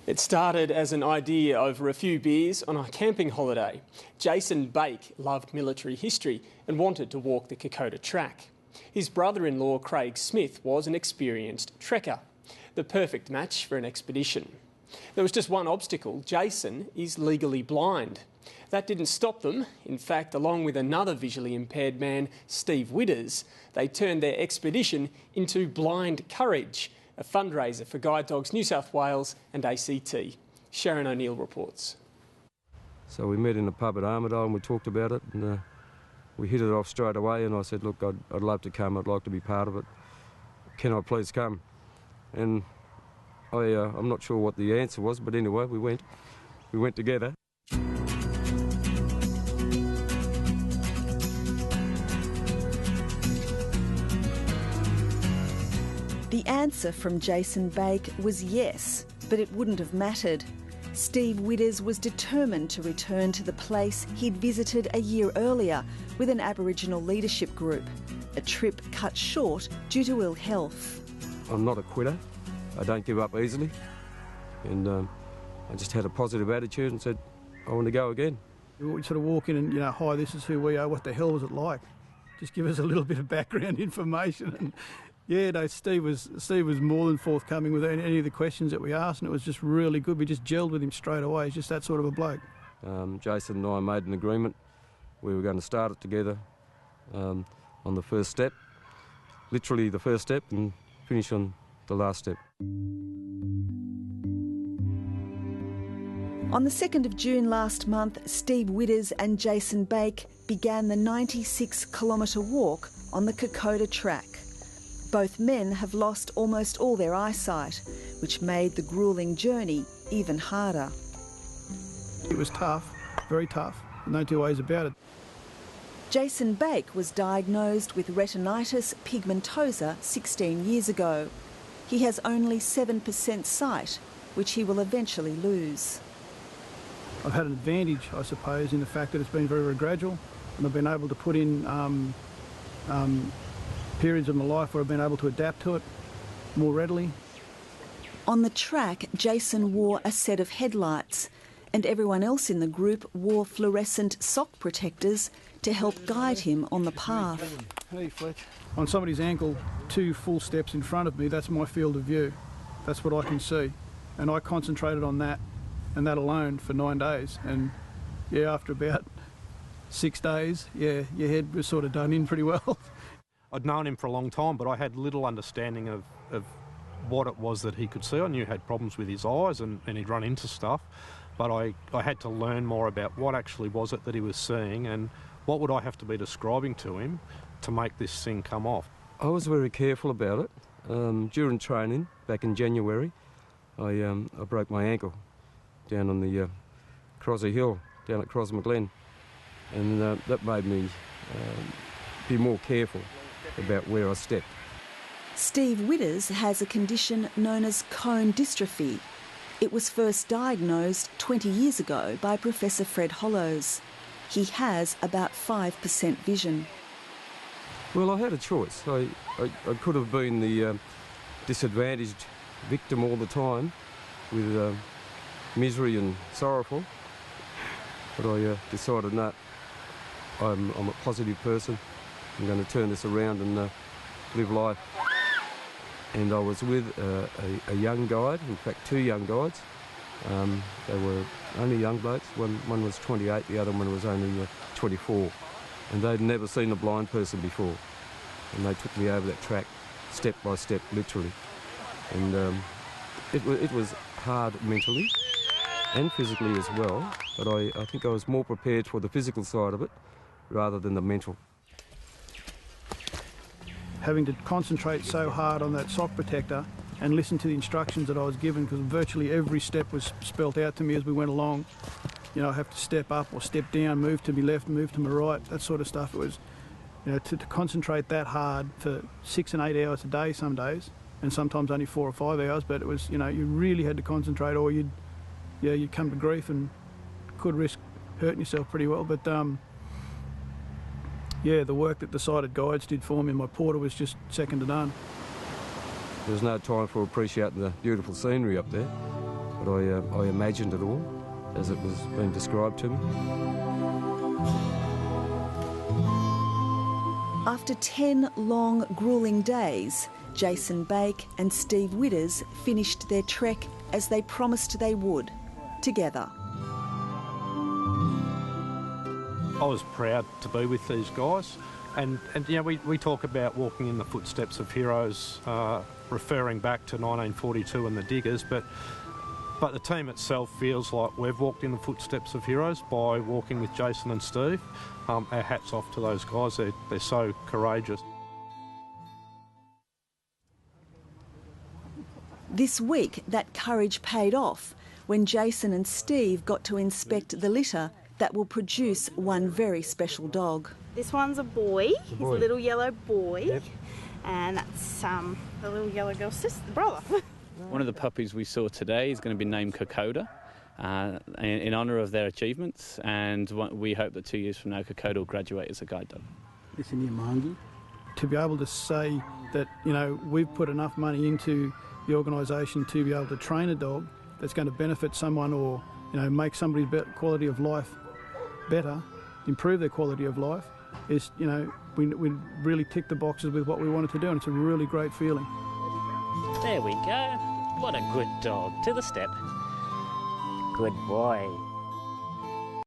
It started as an idea over a few beers on a camping holiday. Jason Bake loved military history and wanted to walk the Kokoda Track. His brother-in-law Craig Smith was an experienced trekker, the perfect match for an expedition. There was just one obstacle: Jason is legally blind. That didn't stop them. In fact, along with another visually impaired man, Steve WIDDERS, they turned their expedition into Blind Courage, a fundraiser for Guide Dogs New South Wales and ACT. Sharon O'Neill reports. So we met in a pub at Armidale and we talked about it, and we hit it off straight away, and I said, look, I'd love to come, I'd like to be part of it. Can I please come? And I'm not sure what the answer was, but anyway, we went together. The answer from Jason Bake was yes, but it wouldn't have mattered. Steve WIDDERS was determined to return to the place he'd visited a year earlier with an Aboriginal leadership group, a trip cut short due to ill health. I'm not a quitter. I don't give up easily. And I just had a positive attitude and said, I want to go again. We sort of walk in and, hi, this is who we are. What the hell was it like? Just give us a little bit of background information. And yeah, no, Steve was more than forthcoming with any of the questions that we asked, and it was just really good. We just gelled with him straight away. He's just that sort of a bloke. Jason and I made an agreement. We were going to start it together on the first step, literally the first step, and finish on the last step. On the 2nd of June last month, Steve WIDDERS and Jason Bake began the 96-kilometre walk on the Kokoda Track. Both men have lost almost all their eyesight, which made the gruelling journey even harder. It was tough, very tough, no two ways about it. Jason Bake was diagnosed with retinitis pigmentosa 16 years ago. He has only 7% sight, which he will eventually lose. I've had an advantage, I suppose, in the fact that it's been very, very gradual, and I've been able to put in periods of my life where I've been able to adapt to it more readily. On the track, Jason wore a set of headlights, and everyone else in the group wore fluorescent sock protectors to help guide him on the path. Hey, Fletch. On somebody's ankle 2 full steps in front of me, that's my field of view. That's what I can see. And I concentrated on that and that alone for 9 days. And yeah, after about 6 days, yeah, your head was sort of done in pretty well. I'd known him for a long time, but I had little understanding of what it was that he could see. I knew he had problems with his eyes and he'd run into stuff, but I had to learn more about what actually was it that he was seeing and what would I have to be describing to him to make this thing come off. I was very careful about it. During training, back in January, I broke my ankle down on the Crosby Hill, down at Crosby Glen, and that made me be more careful about where I stepped. Steve WIDDERS has a condition known as cone dystrophy. It was first diagnosed 20 years ago by Professor Fred Hollows. He has about 5% vision. Well, I had a choice. I could have been the disadvantaged victim all the time with misery and sorrowful, but I decided no, I'm a positive person. I'm going to turn this around and live life. And I was with a young guide, in fact 2 young guides. They were only young blokes. One was 28, the other one was only 24. And they'd never seen a blind person before. And they took me over that track, step by step, literally. And it was hard mentally and physically as well, but I think I was more prepared for the physical side of it rather than the mental. Having to concentrate so hard on that sock protector and listen to the instructions that I was given, because virtually every step was spelt out to me as we went along. I have to step up or step down, move to my left, move to my right, that sort of stuff. It was, to concentrate that hard for 6 and 8 hours a day some days, and sometimes only 4 or 5 hours, but it was, you really had to concentrate or you'd come to grief and could risk hurting yourself pretty well. But yeah, the work that the sighted guides did for me and my porter was just second to none. There was no time for appreciating the beautiful scenery up there, but but I imagined it all as it was being described to me. After 10 long, gruelling days, Jason Bake and Steve WIDDERS finished their trek as they promised they would, together. I was proud to be with these guys, and you know, we talk about walking in the footsteps of heroes, referring back to 1942 and the Diggers, but the team itself feels like we've walked in the footsteps of heroes by walking with Jason and Steve. Our hats off to those guys, they're so courageous. This week, that courage paid off when Jason and Steve got to inspect the litter that will produce one very special dog. This one's a boy. He's a little yellow boy. Yep. And that's the little yellow girl's sister, brother. One of the puppies we saw today is going to be named Kokoda in honour of their achievements, and we hope that 2 years from now Kokoda will graduate as a guide dog. It's in Yamangi. To be able to say that, you know, we've put enough money into the organisation to be able to train a dog that's going to benefit someone, or, you know, make somebody's quality of life better, improve their quality of life, is, you know, we really tick the boxes with what we wanted to do, and it's a really great feeling. There we go. What a good dog. To the step. Good boy.